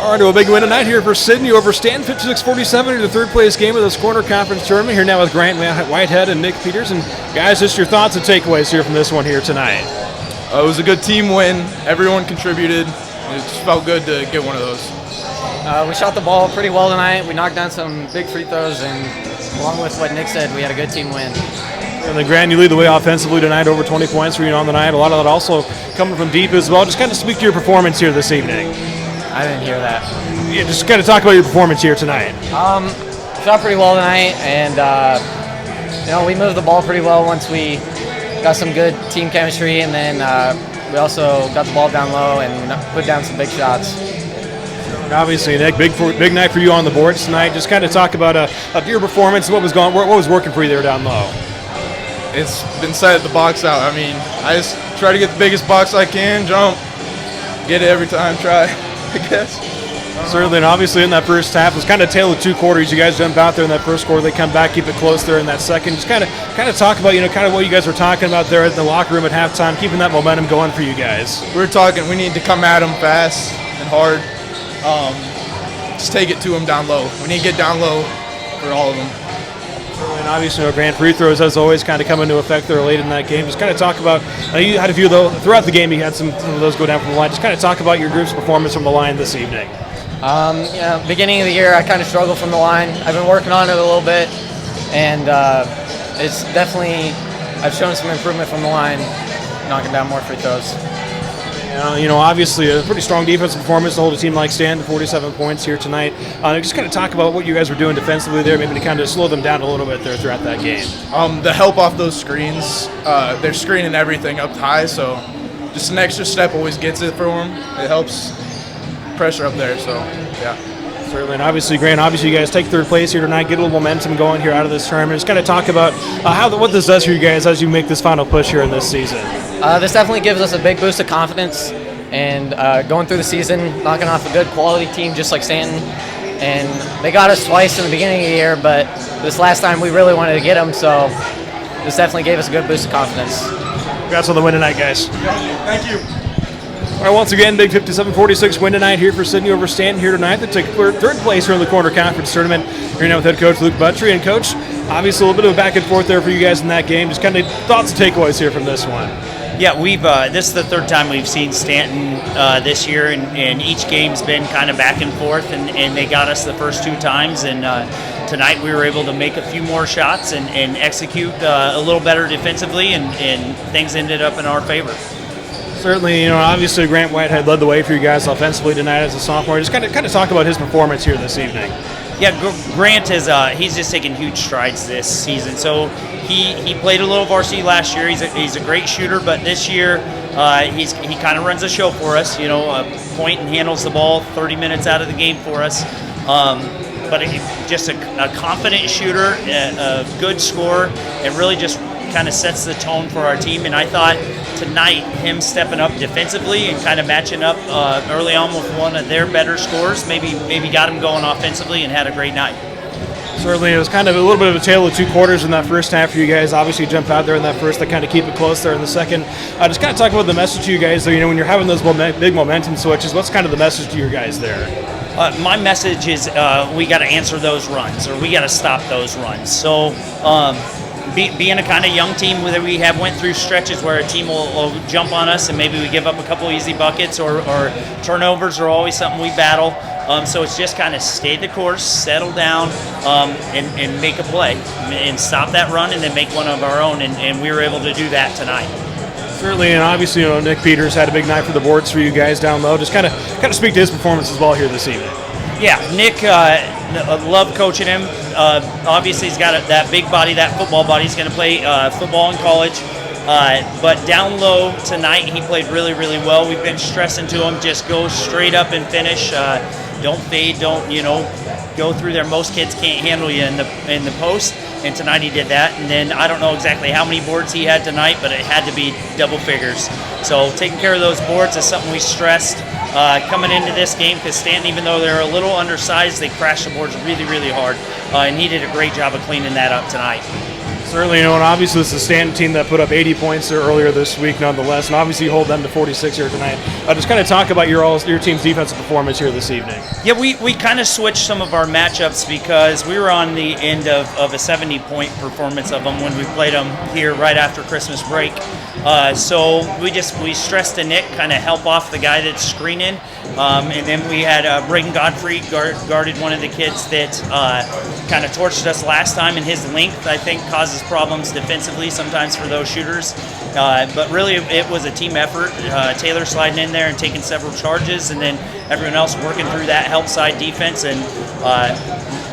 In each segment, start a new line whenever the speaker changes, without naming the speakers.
All right, a big win tonight here for Sidney over Stanton, 56-47 in the third-place game of this corner conference tournament. Here now with Grant Whitehead and Nick Peters. And guys, just your thoughts and takeaways here from this one here tonight.
It was a good team win. Everyone contributed. It just felt good to get one of those.
We shot the ball pretty well tonight. We knocked down some big free throws, and along with what Nick said, we had a good team win.
And then Grant, you lead the way offensively tonight, over 20 points for you on the night. A lot of that also coming from deep as well. Just kind of speak to your performance here this evening.
I didn't hear that.
Yeah, just kind of talk about your performance here tonight.
Shot pretty well tonight, and we moved the ball pretty well once we got some good team chemistry, and then we also got the ball down low and put down some big shots.
Obviously, Nick, big night for you on the boards tonight. Just kind of talk about your performance, what was working for you there down low.
It's been set at the box out. I mean, I just try to get the biggest box I can, jump, get it every time, try, I guess.
Certainly, and obviously in that first half, it was kind of a tale of two quarters. You guys jump out there in that first quarter, they come back, keep it close there in that second. Just kind of talk about, kind of what you guys were talking about there in the locker room at halftime, keeping that momentum going for you guys.
We were talking, we need to come at them fast and hard. Just take it to them down low. We need to get down low for all of them.
And obviously, Grant, free throws, as always, kind of come into effect there late in that game. Just kind of talk about, you had a few, though, throughout the game, you had some of those go down from the line. Just kind of talk about your group's performance from the line this evening.
Beginning of the year, I kind of struggled from the line. I've been working on it a little bit, and it's definitely, I've shown some improvement from the line, knocking down more free throws.
Obviously a pretty strong defensive performance to hold a team like Stanton, 47 points here tonight. Just kind of talk about what you guys were doing defensively there, maybe to kind of slow them down a little bit there throughout that game.
The help off those screens, they're screening everything up high, so just an extra step always gets it for them. It helps pressure up there, so yeah.
Certainly, and obviously, Grant, you guys take third place here tonight, get a little momentum going here out of this tournament. Just kind of talk about what this does for you guys as you make this final push here in this season.
This definitely gives us a big boost of confidence, and going through the season, knocking off a good quality team just like Stanton. And they got us twice in the beginning of the year, but this last time we really wanted to get them, so this definitely gave us a good boost of confidence.
Congrats on the win tonight, guys.
Thank you.
All right, once again, big 57-46 win tonight here for Sidney over Stanton here tonight. They take third place here in the corner conference tournament. Here now with head coach Luke Buttry. And coach, obviously a little bit of a back and forth there for you guys in that game. Just kind of thoughts and takeaways here from this one.
Yeah, this is the third time we've seen Stanton this year, and each game's been kind of back and forth, and they got us the first two times, and tonight we were able to make a few more shots and execute a little better defensively, and things ended up in our favor.
Certainly, obviously Grant Whitehead led the way for you guys offensively tonight as a sophomore. Just kind of talk about his performance here this evening.
Yeah, Grant he's just taken huge strides this season. So he played a little varsity last year. He's a great shooter, but this year he kind of runs the show for us. Point and handles the ball 30 minutes out of the game for us. But just a confident shooter, a good scorer, and really just kind of sets the tone for our team. And I thought tonight him stepping up defensively and kind of matching up early on with one of their better scores maybe got him going offensively and had a great night.
Certainly, it was kind of a little bit of a tale of two quarters in that first half for you guys. Obviously, you jump out there in that first to kind of keep it close there in the second. Just kind of talk about the message to you guys there. When you're having those big momentum switches, what's kind of the message to your guys there?
My message is we got to answer those runs, or we got to stop those runs. So being a kind of young team where we have went through stretches where a team will jump on us and maybe we give up a couple easy buckets, or turnovers are always something we battle. So it's just kind of stay the course, settle down, and make a play and stop that run and then make one of our own. And we were able to do that tonight.
Certainly, and obviously, Nick Peters had a big night for the boards for you guys down low. Just kind of speak to his performance as well here this evening.
Yeah, Nick, love coaching him. Obviously, he's got that big body, that football body. He's going to play football in college. But down low tonight, he played really, really well. We've been stressing to him, just go straight up and finish. Don't fade, don't go through there. Most kids can't handle you in the post, and tonight he did that. And then I don't know exactly how many boards he had tonight, but it had to be double figures. So taking care of those boards is something we stressed coming into this game, because Stanton, even though they're a little undersized, they crashed the boards really, really hard, and he did a great job of cleaning that up tonight.
Certainly, and obviously this is a Stanton team that put up 80 points there earlier this week, nonetheless, and obviously you hold them to 46 here tonight. Just kind of talk about your team's defensive performance here this evening.
Yeah, we kind of switched some of our matchups because we were on the end of a 70-point performance of them when we played them here right after Christmas break. So we stressed to Nick, kind of help off the guy that's screening, and then we had Braden Godfrey guarded one of the kids that kind of torched us last time, and his length, I think, causes problems defensively sometimes for those shooters. But really, it was a team effort. Taylor sliding in there and taking several charges, and then everyone else working through that help side defense and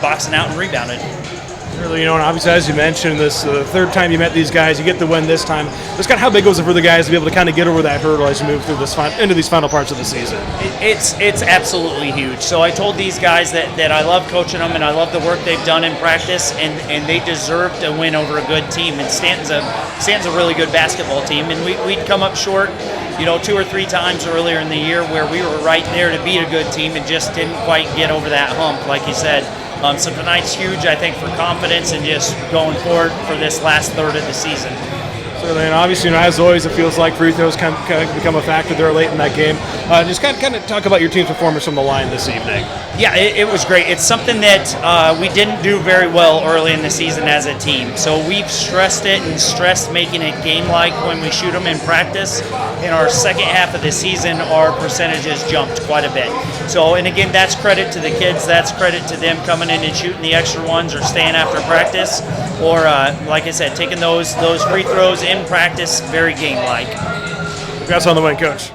boxing out and rebounding.
Really, and obviously, as you mentioned, this third time you met these guys, you get the win this time. Just kind of how big was it for the guys to be able to kind of get over that hurdle as you move through into these final parts of the season?
It's absolutely huge. So I told these guys that I love coaching them and I love the work they've done in practice, and they deserve to win over a good team. And Stanton's a really good basketball team, and we'd come up short, 2 or 3 times earlier in the year where we were right there to beat a good team and just didn't quite get over that hump, like you said. So tonight's huge, I think, for confidence and just going forward for this last third of the season.
Certainly, and obviously, as always, it feels like free throws kind of become a factor there late in that game. Just kind of talk about your team's performance from the line this evening.
Yeah, it was great. It's something that we didn't do very well early in the season as a team. So we've stressed it and stressed making it game-like when we shoot them in practice. In our second half of the season, our percentages jumped quite a bit. So, and again, that's credit to the kids. That's credit to them coming in and shooting the extra ones or staying after practice. Or, like I said, taking those free throws in practice, very game-like.
Congrats on the win, Coach.